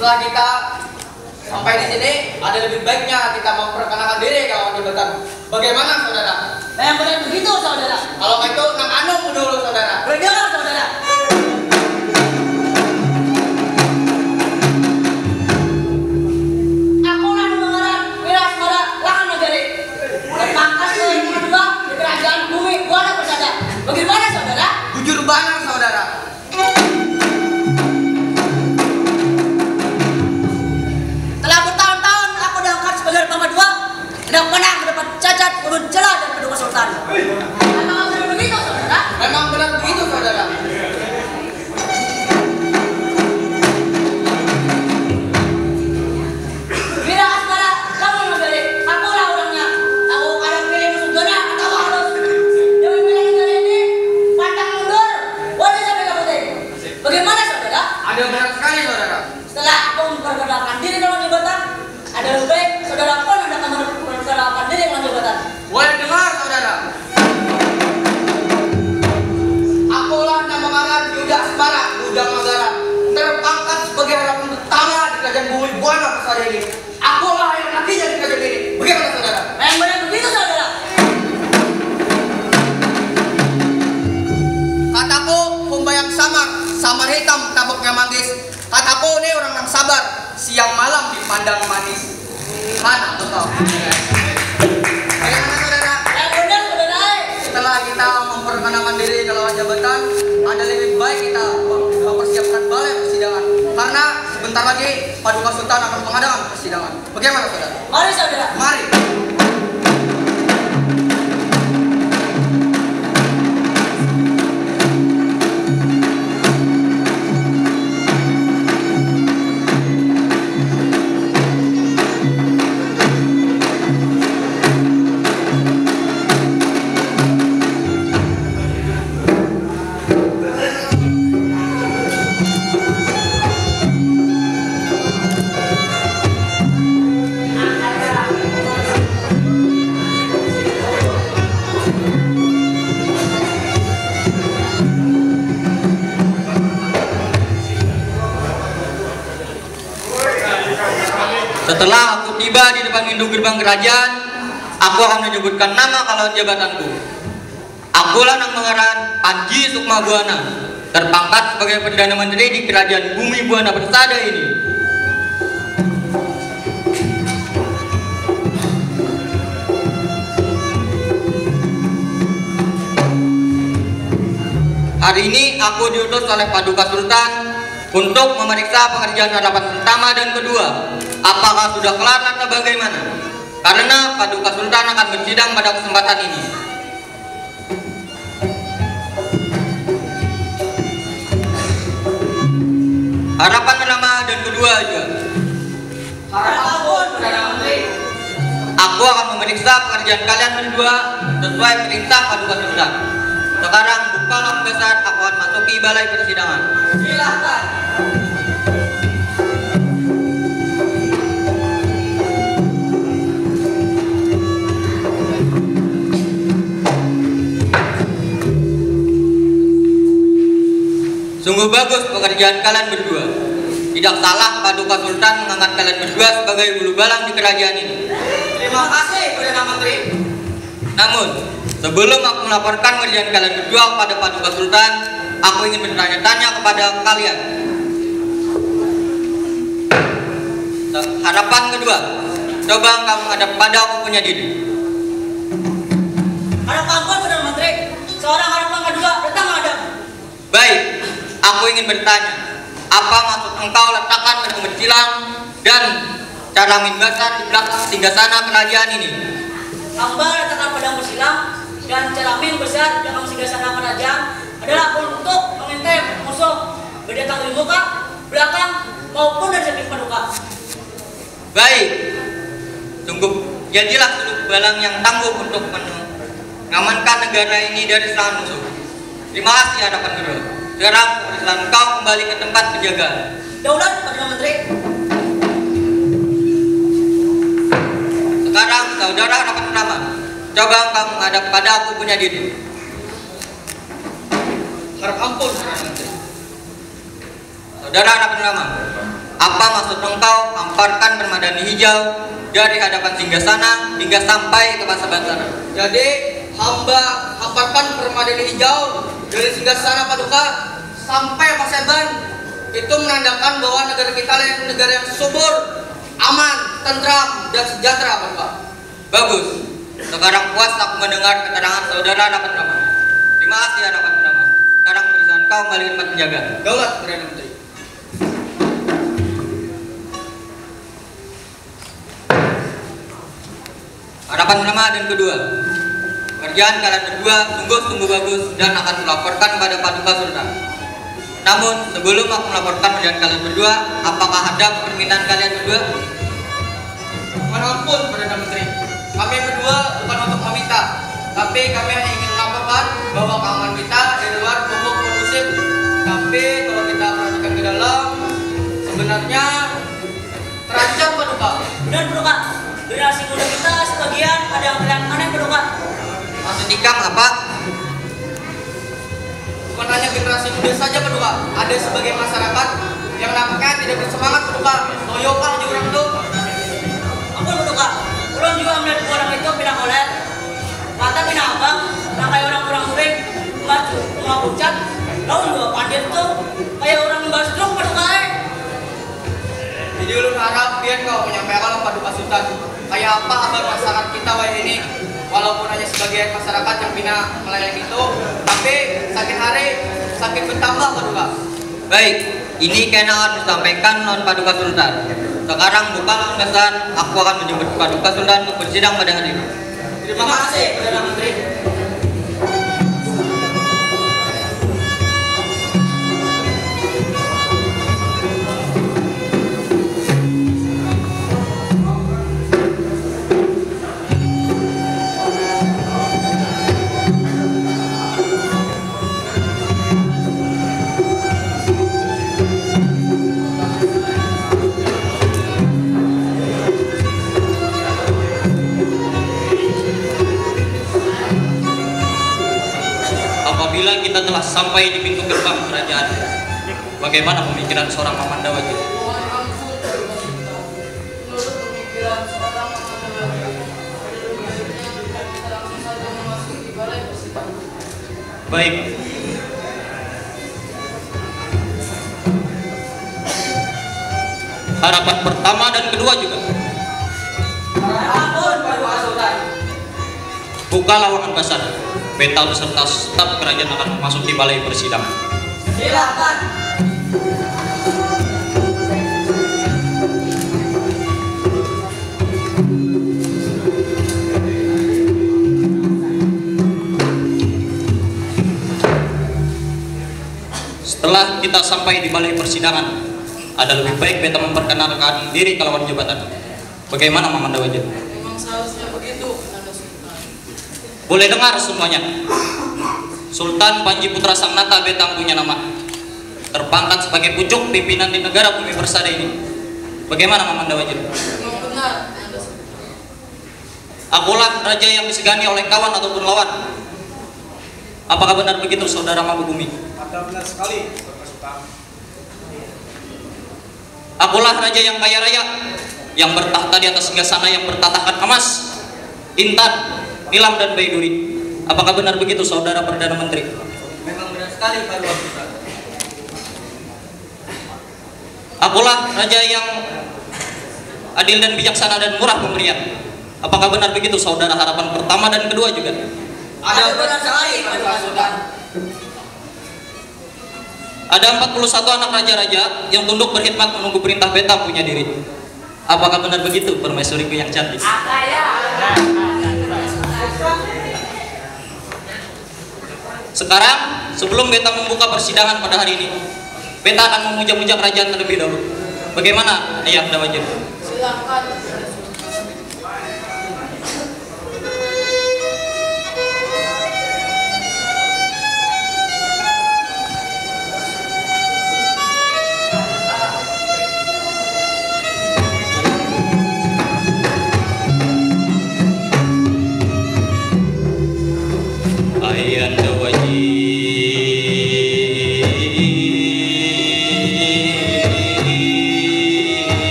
Setelah kita sampai di sini, ada lebih baiknya kita memperkenalkan diri kawan jabatan. Bagaimana saudara? Yang benar begitu saudara. Kalau itu nak anu dulu saudara. Berdengar saudara. Akulah Dengaran Wirasmara Lahan Negeri. Berpangkat kedua di kerajaan bumi Buana Persada. Bagaimana saudara? Bujur banget saudara. Telah bertahun-tahun aku diangkat sebagai pangkat dua, tidak pernah mendapat cacat, urun celah dari Paduka Sultan. Memang benar begitu saudara? Memang benar begitu saudara. Wira Asmara Lahan Negeri. Akulah orangnya. Aku akan pilih musuh zona atau halus. Demi wilayah negara ini, pantang mundur. Boleh sampai kabupaten. Bagaimana saudara? Ada benar sekali saudara. Setelah aku memperkenalkan diri dalam jabatan, ada lebih baik saudara pun akan memperkenalkan diri dalam jabatan. Boleh dengar saudara. Akulah nama Maran Yuda Asmara, Yuda Magara, terpangkat sebagai harapan pertama di kerajaan bumi Buana Persada ini. Akulah yang nantinya di kerajaan ini. Bagaimana saudara? Memang benar begitu saudara. Kataku kumbayang samar hitam tabuknya manggis. Kataku ini orang yang sabar, siang malam dipandang manis. Mana betul? Bagaimana saudara? Yang benar saudara. Setelah kita memperkenalkan diri ke lawan jabatan, ada lebih baik kita mempersiapkan balai persidangan. Karena sebentar lagi Paduka Sultan akan mengadakan persidangan. Bagaimana saudara? Mari saudara. Mari. Setelah aku tiba di depan pintu gerbang kerajaan, aku akan menyebutkan nama kalon jabatanku. Akulah Nang Mangaran Panji Sukma Buana, terpangkat sebagai Perdana Menteri di kerajaan bumi Buana Persada ini. Hari ini aku diutus oleh Paduka Sultan untuk memeriksa pekerjaan harapan pertama dan kedua. Apakah sudah kelar atau bagaimana? Karena Paduka Sultan akan bersidang pada kesempatan ini. Harapan pertama dan kedua aja. Harapan pun Perdana Menteri. Aku akan memeriksa pekerjaan kalian berdua sesuai perintah Paduka Sultan. Sekarang bukalah besar, aku akan masuki balai persidangan. Silakan. Sungguh bagus pekerjaan kalian berdua. Tidak salah Paduka Sultan mengangkat kalian berdua sebagai bulu balang di kerajaan ini. Terima kasih Perdana Menteri. Namun, sebelum aku melaporkan pekerjaan kalian berdua kepada Paduka Sultan, aku ingin bertanya-tanya kepada kalian. Harapan kedua, coba kamu menghadap pada aku punya diri. Harapan pun Perdana Menteri. Seorang harapan kedua datang menghadap. Baik, aku ingin bertanya, apa maksud engkau letakkan gedung silang dan cara basar di belakang singgasana kerajaan ini? Hamba letakkan pedang bersilang dan cermin besar di belakang singgasana kerajaan adalah untuk mengintai musuh berdatang dari muka, belakang maupun dari samping Paduka. Baik, sungguh jadilah sudut balang yang tangguh untuk mengamankan negara ini dari serangan musuh. Terima kasih hadapan kedua. Sekarang persilakan kau kembali ke tempat penjagaan. Daulat Perdana Menteri. Sekarang saudara hadapan pertama, coba kau menghadap pada aku punya diri. Harap ampun Perdana Menteri. Saudara hadapan pertama, Apa maksud engkau hamparkan permadani hijau dari hadapan singgasana hingga sampai ke masa Bansara? Jadi hamba hamparkan permadani hijau dari singgasana Paduka sampai Paseban. Itu menandakan bahwa negara kita adalah negara yang subur, aman, tentram, dan sejahtera, Paduka. Bagus. Sekarang puas aku mendengar keterangan saudara Harapan Rama. Terima kasih Harapan Rama. Sekarang urusan kau kembali ke tempat penjaga. Daulat, Perdana Menteri. Harapan pertama dan kedua, pekerjaan kalian berdua sungguh-sungguh bagus dan akan melaporkan kepada Paduka Sultan. Namun sebelum aku melaporkan pekerjaan kalian berdua, apakah ada permintaan kalian berdua? Mohon ampun, Perdana Menteri. Kami berdua bukan untuk meminta, tapi kami hanya ingin melaporkan bahwa keamanan kita di luar cukup kondusif. Tapi kalau kita perhatikan ke dalam, sebenarnya terancam, Paduka. Benar, Paduka. Generasi muda kita sebagian ada yang terlihat aneh, Paduka. Maksud nikah apa? Bukan hanya generasi muda saja, Paduka. Ada sebagian masyarakat yang nampaknya tidak bersemangat, Paduka. Toyokah di orang itu. Ampun, Paduka. Ulun juga melihat orang itu pindah kolet. Mata pindah abang, pakai orang-orang muring, maju, pucat. Lalu dua pandir tuh kayak orang basdruk, Paduka. Jadi ulun harap biar kau menyampaikan ke Paduka Sultan kayak apa kabar masyarakat kita wah ini, walaupun hanya sebagian masyarakat yang bina melayani itu, tapi saking hari saking bertambah, Paduka. Baik, ini kena akan disampaikan non Paduka Sultan. Sekarang buka landasan, aku akan menjemput Paduka Sultan untuk bersidang pada hari ini. Terima kasih, Perdana Menteri. Apabila kita telah sampai di pintu gerbang kerajaan, bagaimana pemikiran seorang Mamanda Wajib? Menurut pemikiran seorang Mamanda Wajib, pada dunia kita langsung saja memasuki balai persidangan. Baik. Harapan pertama dan kedua juga. Ampun, Paduka Sultan. Buka lawangan kasar. Peta beserta staf kerajaan akan memasuki balai persidangan. Silakan. Setelah kita sampai di balai persidangan, ada lebih baik beta memperkenalkan diri ke lawan jabatan. Bagaimana Mamanda Wajib? Memang seharusnya begitu, Nanda Sultan. Boleh dengar semuanya. Sultan Panji Putra Sangnata Betang punya nama. Terpangkat sebagai pucuk pimpinan di negara bumi persada ini. Bagaimana Mamanda Wajib? Memang benar, Nanda Sultan. Akulah raja yang disegani oleh kawan ataupun lawan. Apakah benar begitu saudara Mabubumi? Ada benar sekali, Paduka Sultan. Akulah raja yang kaya raya, yang bertahta di atas singgasana yang bertatakan emas, intan, nilam dan baiduri. Apakah benar begitu saudara Perdana Menteri? Memang benar sekali, Paduka Sultan. Akulah raja yang adil dan bijaksana dan murah pemberian. Apakah benar begitu saudara Harapan pertama dan kedua juga? Ada benar sekali, Paduka Sultan. Ada 41 anak raja-raja yang tunduk berkhidmat menunggu perintah beta punya diri. Apakah benar begitu permaisuriku yang cantik? Sekarang, sebelum beta membuka persidangan pada hari ini, beta akan memuja-muja kerajaan terlebih dahulu. Bagaimana, Ayah Anda Wajib? Silakan, Nanda Sultan. Ayah Anda Wajib.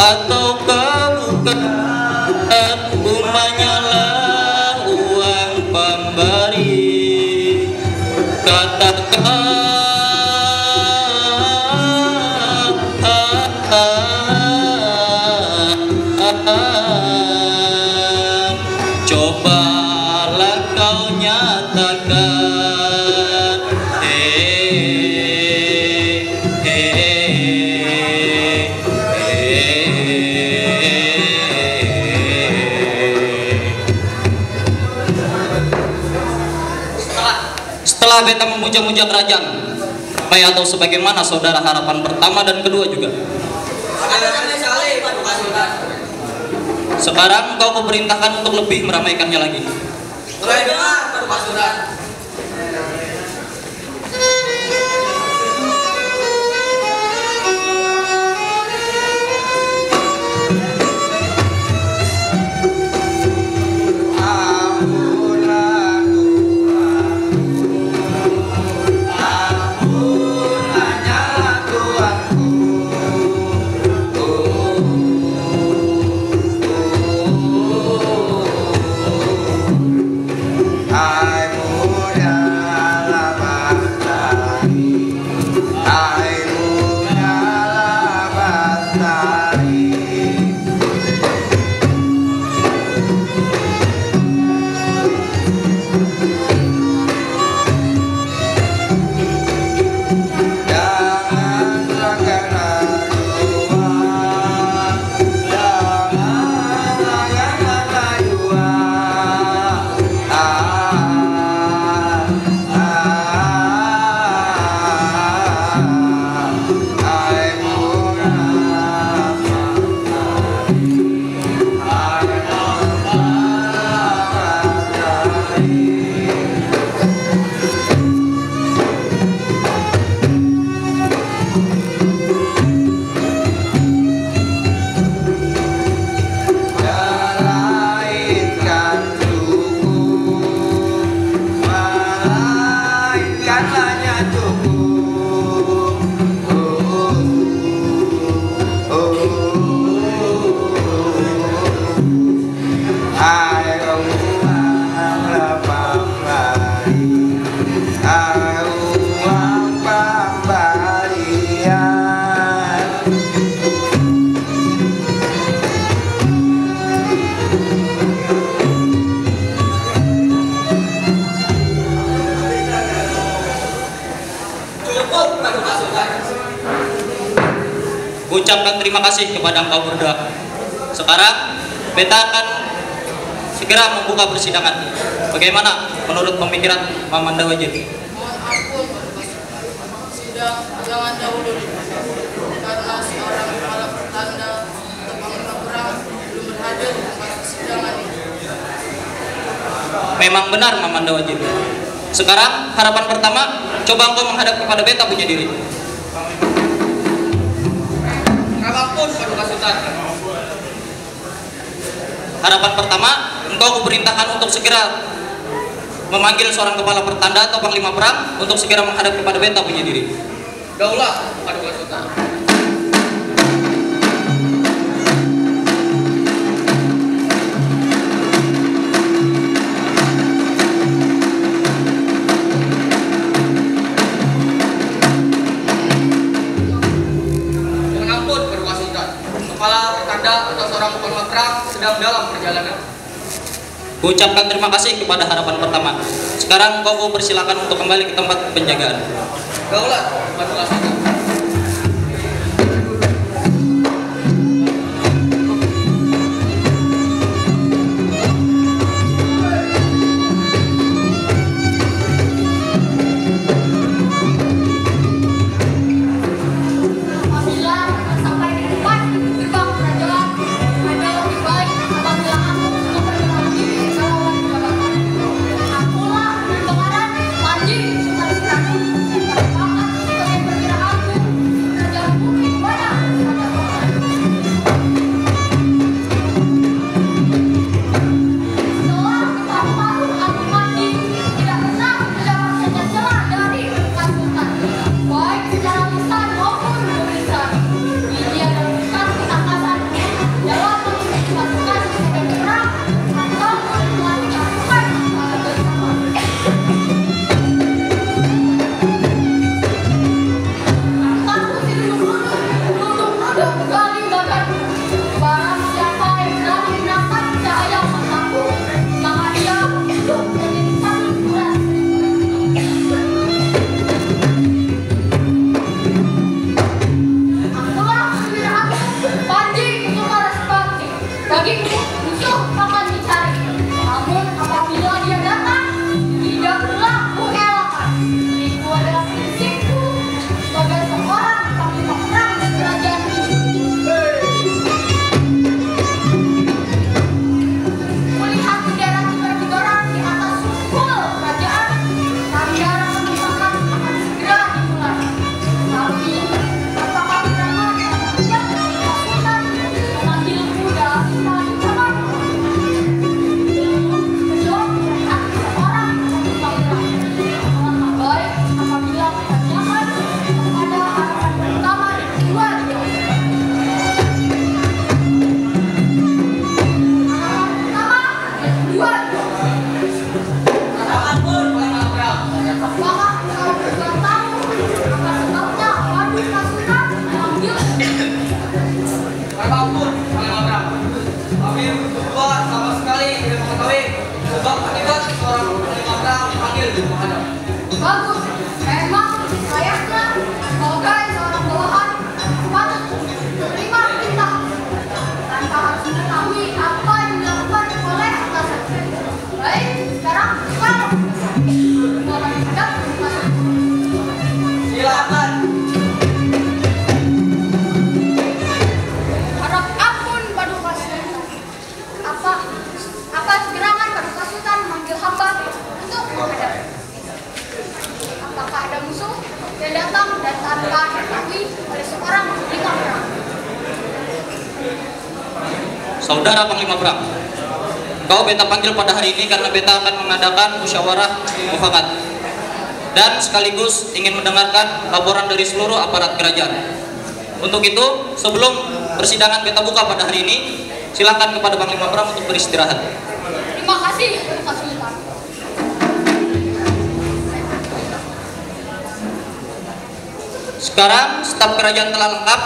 ataukah bukan umanyalah uang pemberi? Katakan cobalah kau nyatakan. Setelah beta memuja-muja kerajaan, supaya atau sebagaimana saudara harapan pertama dan kedua juga. Sekarang kau kuperintahkan untuk lebih meramaikannya lagi. Mulai dengar pasukan. Ucapkan terima kasih kepada engkau berdua. Sekarang beta akan segera membuka persidangan. Bagaimana menurut pemikiran Mamanda Wajid? Mohon ampun, sidang jangan dahulu karena seorang kepala pertanda atau panglima perang belum berhadir di tempat persidangan ini. Memang benar Mamanda Wajid. Sekarang harapan pertama, coba engkau menghadap kepada beta punya diri. Apapun Paduka Sultan. Harapan pertama, engkau kuperintahkan untuk segera memanggil seorang kepala pertanda atau panglima perang untuk segera menghadap kepada beta punya diri. Daulah Paduka Sultan. Kepala pertanda atau seorang panglima perang sedang dalam perjalanan. Ucapkan terima kasih kepada harapan pertama. Sekarang kau persilakan untuk kembali ke tempat penjagaan. Daulat Paduka Sultan. Akulah pendengaran Panji, Panji Prabu, Panji Pakat, sebagai perwira agung Saudara Panglima Perang, kau beta panggil pada hari ini karena beta akan mengadakan musyawarah mufakat dan sekaligus ingin mendengarkan laporan dari seluruh aparat kerajaan. Untuk itu, sebelum persidangan beta buka pada hari ini, silakan kepada Panglima Perang untuk beristirahat. Terima kasih, Pak Sultan. Sekarang staf kerajaan telah lengkap,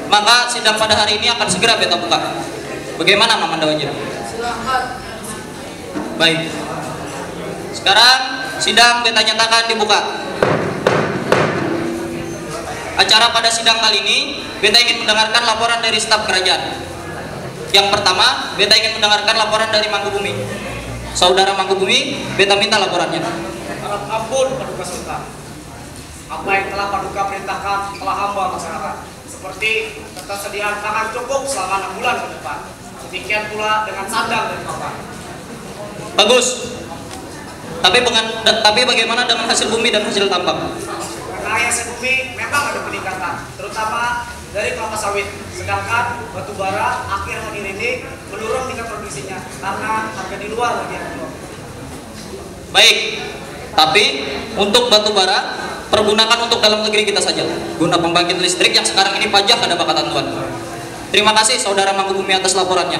maka sidang pada hari ini akan segera beta buka. Bagaimana Mamanda Wajib? Silakan. Baik. Sekarang sidang beta nyatakan dibuka. Acara pada sidang kali ini, beta ingin mendengarkan laporan dari staf kerajaan. Yang pertama, beta ingin mendengarkan laporan dari Mangkubumi. Saudara Mangkubumi, beta minta laporannya. Harap ampun Paduka Sultan. Apa yang telah Paduka perintahkan telah hamba laksanakan. Seperti ketersediaan pangan cukup selama 6 bulan ke depan. Demikian pula dengan sandang dan papan. Bagus. Tapi bagaimana dengan hasil bumi dan hasil tambang? Karena hasil bumi memang ada peningkatan, terutama dari kelapa sawit. Sedangkan batu bara akhir-akhir ini menurun tingkat produksinya karena harga di luar lagi yang belum. Baik. Tapi untuk batu bara pergunakan untuk dalam negeri kita saja, guna pembangkit listrik yang sekarang ini pajak ada bakatan Tuan. Terima kasih Saudara Mangkubumi atas laporannya.